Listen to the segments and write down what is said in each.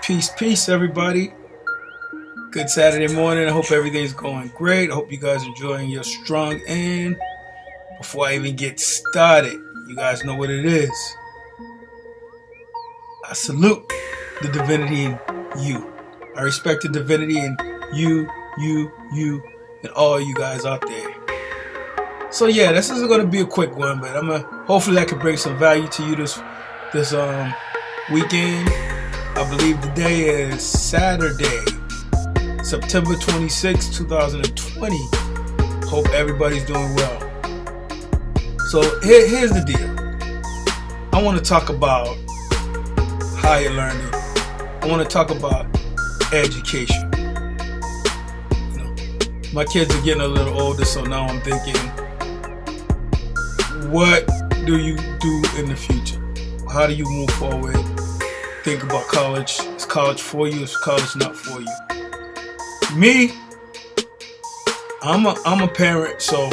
Peace, everybody. Good Saturday morning. I hope everything's going great. I hope you guys are enjoying your strong end. Before I even get started, you guys know what it is. I salute the divinity in you. I respect the divinity in you, and all you guys out there. So yeah, this is gonna be a quick one, but hopefully I can bring some value to you this weekend. I believe today is Saturday, September 26, 2020. Hope everybody's doing well. So here's the deal. I want to talk about higher learning. I want to talk about education. My kids are getting a little older, so now I'm thinking, what do you do in the future? How do you move forward? Think about college. Is college for you? Is college not for you? Me, I'm a parent, so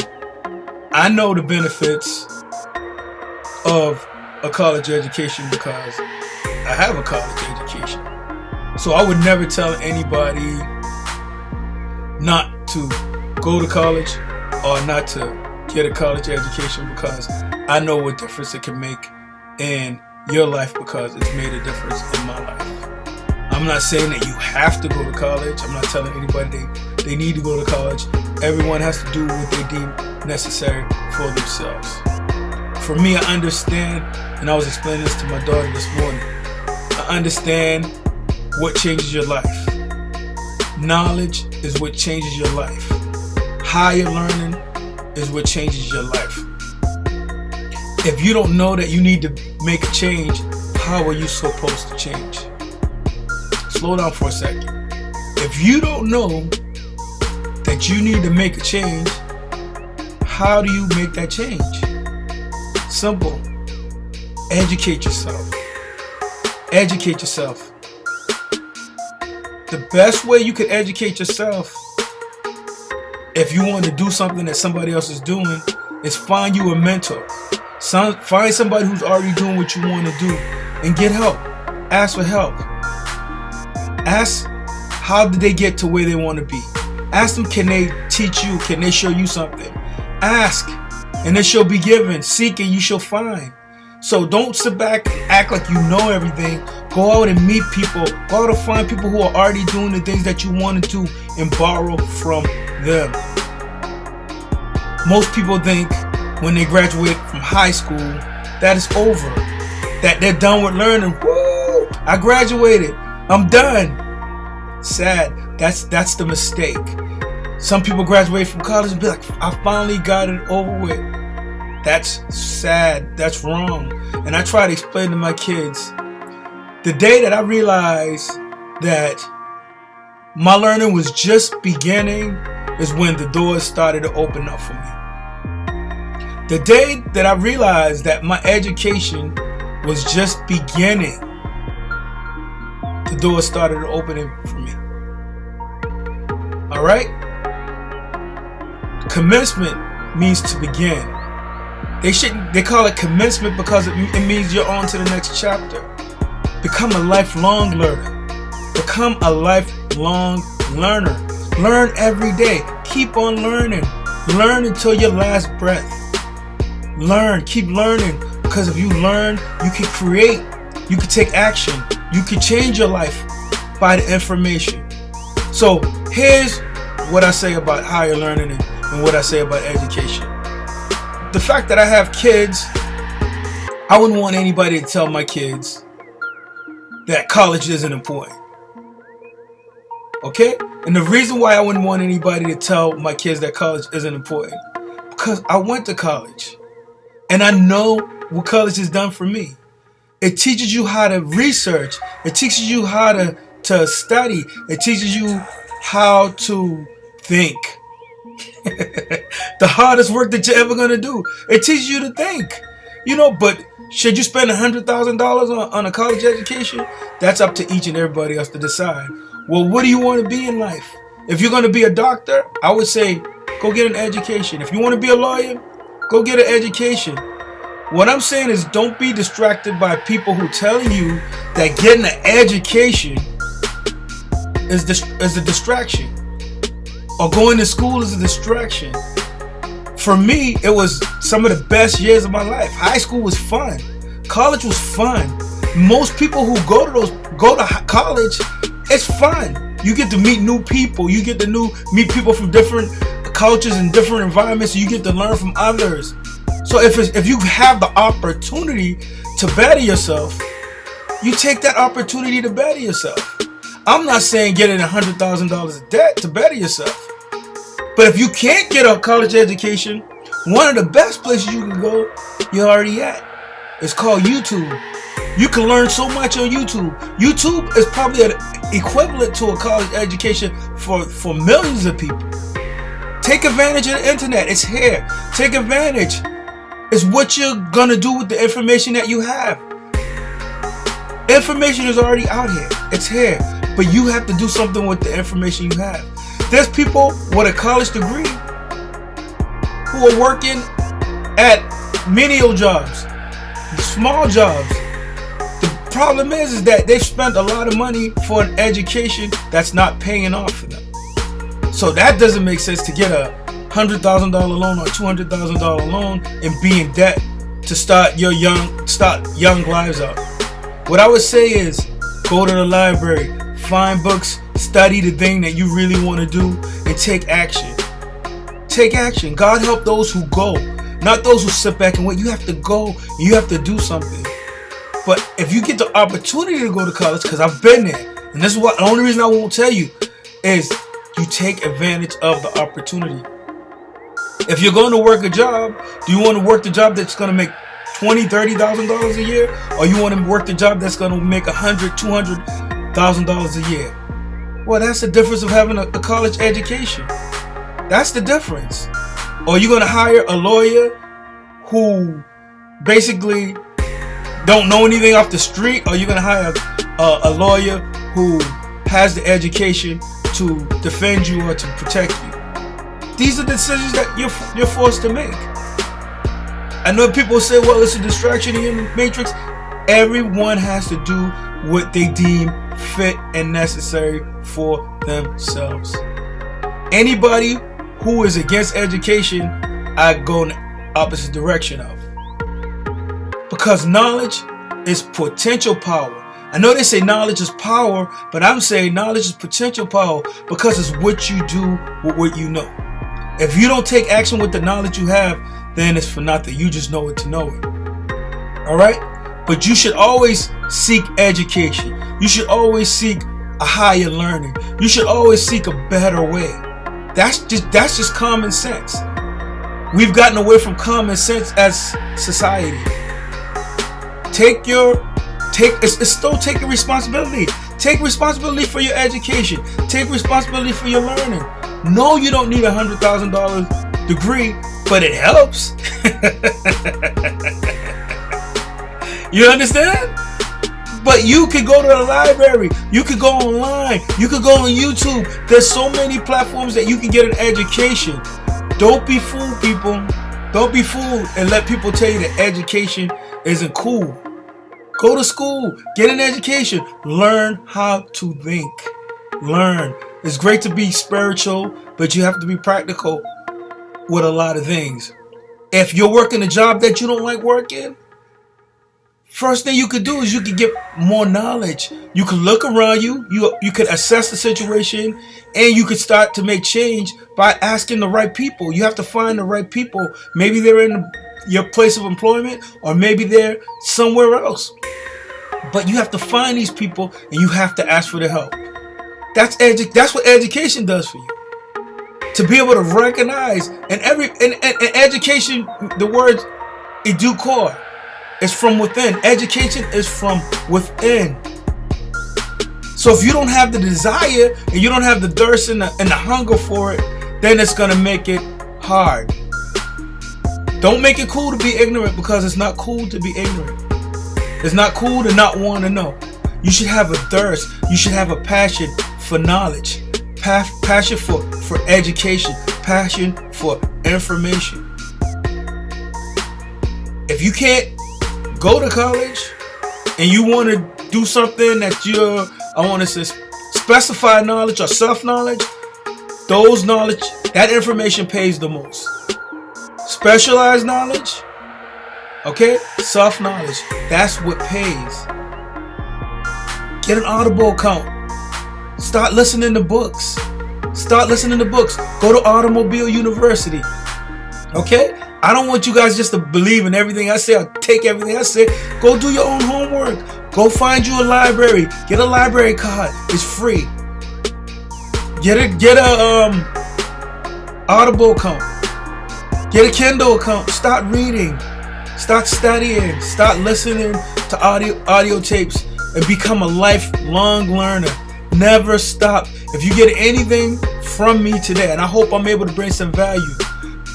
I know the benefits of a college education because I have a college education. So I would never tell anybody not to go to college or not to get a college education because I know what difference it can make in your life because it's made a difference in my life. I'm not saying that you have to go to college. I'm not telling anybody they need to go to college. Everyone has to do what they deem necessary for themselves. For me, I understand, and I was explaining this to my daughter this morning, I understand what changes your life. Knowledge is what changes your life. Higher learning is what changes your life. If you don't know that you need to make a change, how are you supposed to change? Slow down for a second. If you don't know that you need to make a change, how do you make that change? Simple. Educate yourself. Educate yourself. The best way you can educate yourself, if you want to do something that somebody else is doing, is find you a mentor. Find somebody who's already doing what you want to do and get help. Ask for help. Ask how did they get to where they want to be. Ask them, can they teach you? Can they show you something? Ask and it shall be given. Seek and you shall find. So don't sit back and act like you know everything. Go out and meet people. Go out and find people who are already doing the things that you want to do and borrow from them. Most people think when they graduate from high school that it's over, that they're done with learning. Woo! I graduated. I'm done. Sad. That's the mistake. Some people graduate from college and be like, I finally got it over with. That's sad. That's wrong. And I try to explain to my kids, the day that I realized that my learning was just beginning is when the doors started to open up for me. The day that I realized that my education was just beginning, the doors started opening for me. All right? Commencement means to begin. They call it commencement because it means you're on to the next chapter. Become a lifelong learner. Become a lifelong learner. Learn every day. Keep on learning. Learn until your last breath. Learn. Keep learning. Because if you learn, you can create. You can take action. You can change your life by the information. So here's what I say about higher learning and what I say about education. The fact that I have kids, I wouldn't want anybody to tell my kids that college isn't important. Okay? And the reason why I wouldn't want anybody to tell my kids that college isn't important, because I went to college and I know what college has done for me. It teaches you how to research. It teaches you how to study. It teaches you how to think. The hardest work that you're ever going to do. It teaches you to think. But should you spend $100,000 on a college education? That's up to each and everybody else to decide. Well, what do you want to be in life? If you're going to be a doctor, I would say go get an education. If you want to be a lawyer, go get an education. What I'm saying is don't be distracted by people who telling you that getting an education is a distraction, or going to school is a distraction. For me, it was some of the best years of my life. High school was fun. College was fun. Most people who go to college, it's fun. You get to meet new people. You get to meet people from different cultures and different environments. You get to learn from others. So if you have the opportunity to better yourself, you take that opportunity to better yourself. I'm not saying get in $100,000 of debt to better yourself. But if you can't get a college education, one of the best places you can go, you're already at. It's called YouTube. You can learn so much on YouTube. YouTube is probably an equivalent to a college education for millions of people. Take advantage of the internet. It's here. Take advantage. It's what you're gonna do with the information that you have. Information is already out here. It's here. But you have to do something with the information you have. There's people with a college degree who are working at menial jobs, small jobs. The problem is that they've spent a lot of money for an education that's not paying off for them. So that doesn't make sense to get a $100,000 loan or $200,000 loan and be in debt to start young lives out. What I would say is go to the library, find books, study the thing that you really want to do, and take action. Take action. God help those who go, not those who sit back and wait. You have to go and you have to do something. But if you get the opportunity to go to college, because I've been there, and this is what the only reason I won't tell you is you take advantage of the opportunity. If you're going to work a job, do you want to work the job that's going to make $20,000, $30,000 a year, or you want to work the job that's going to make $100,000, $200,000 a year? Well, that's the difference of having a college education. That's the difference. Or you're going to hire a lawyer who basically don't know anything off the street, or you're going to hire a lawyer who has the education to defend you or to protect you. These are decisions that you're forced to make. I know people say, well, it's a distraction in the matrix. Everyone has to do what they deem fit and necessary for themselves. Anybody who is against education, I go in the opposite direction of. Because knowledge is potential power. I know they say knowledge is power, but I'm saying knowledge is potential power because it's what you do with what you know. If you don't take action with the knowledge you have, then it's for nothing. You just know it to know it. Alright? But you should always seek education. You should always seek a higher learning. You should always seek a better way. That's just common sense. We've gotten away from common sense as society. Still take your responsibility. Take responsibility for your education. Take responsibility for your learning. No, you don't need a $100,000 degree, but it helps. You understand? But you could go to the library. You could go online. You could go on YouTube. There's so many platforms that you can get an education. Don't be fooled, people. Don't be fooled and let people tell you that education isn't cool. Go to school. Get an education. Learn how to think. Learn. It's great to be spiritual, but you have to be practical with a lot of things. If you're working a job that you don't like working, first thing you could do is you could get more knowledge. You could look around you. You could assess the situation, and you could start to make change by asking the right people. You have to find the right people. Maybe they're in your place of employment, or maybe they're somewhere else. But you have to find these people, and you have to ask for their help. That's what education does for you. To be able to recognize, and education, the word educare, is from within. Education is from within. So if you don't have the desire and you don't have the thirst and the hunger for it, then it's gonna make it hard. Don't make it cool to be ignorant, because it's not cool to be ignorant. It's not cool to not want to know. You should have a thirst. You should have a passion for knowledge, passion for education, passion for information. If you can't go to college and you want to do something that specified knowledge or self-knowledge, that information pays the most. Specialized knowledge, okay, self-knowledge, that's what pays. Get an Audible account. Start listening to books. Go to Automobile University. Okay? I don't want you guys just to believe in everything I say or take everything I say. Go do your own homework. Go find you a library. Get a library card. It's free. Get a Audible account. Get a Kindle account. Start reading. Start studying. Start listening to audio tapes and become a lifelong learner. Never stop. If you get anything from me today, and I hope I'm able to bring some value,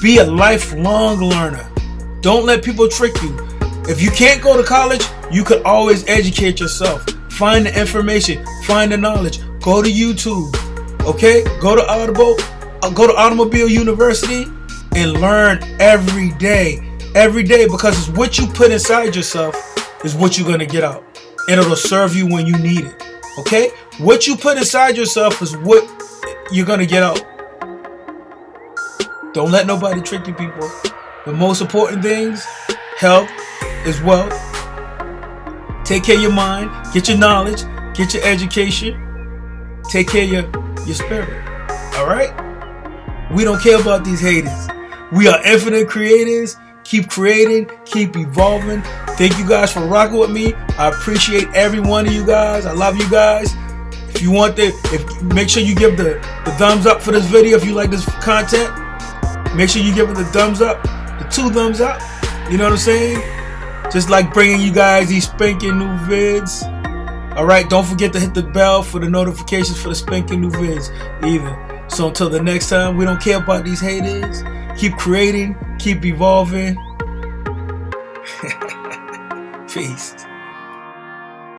be a lifelong learner. Don't let people trick you. If you can't go to college, you could always educate yourself. Find the information. Find the knowledge. Go to YouTube. Okay? Go to Automobile University and learn every day. Every day, because it's what you put inside yourself is what you're going to get out. And it'll serve you when you need it. Okay? What you put inside yourself is what you're going to get out. Don't let nobody trick you, people. The most important things, health is wealth. Take care of your mind. Get your knowledge. Get your education. Take care of your spirit. All right? We don't care about these haters. We are infinite creators. Keep creating. Keep evolving. Thank you guys for rocking with me. I appreciate every one of you guys. I love you guys. If you want make sure you give the thumbs up for this video. If you like this content, make sure you give it the thumbs up, the 2 thumbs up. You know what I'm saying? Just like bringing you guys these spanking new vids. All right, don't forget to hit the bell for the notifications for the spanking new vids either. So until the next time, we don't care about these haters. Keep creating, keep evolving. Peace.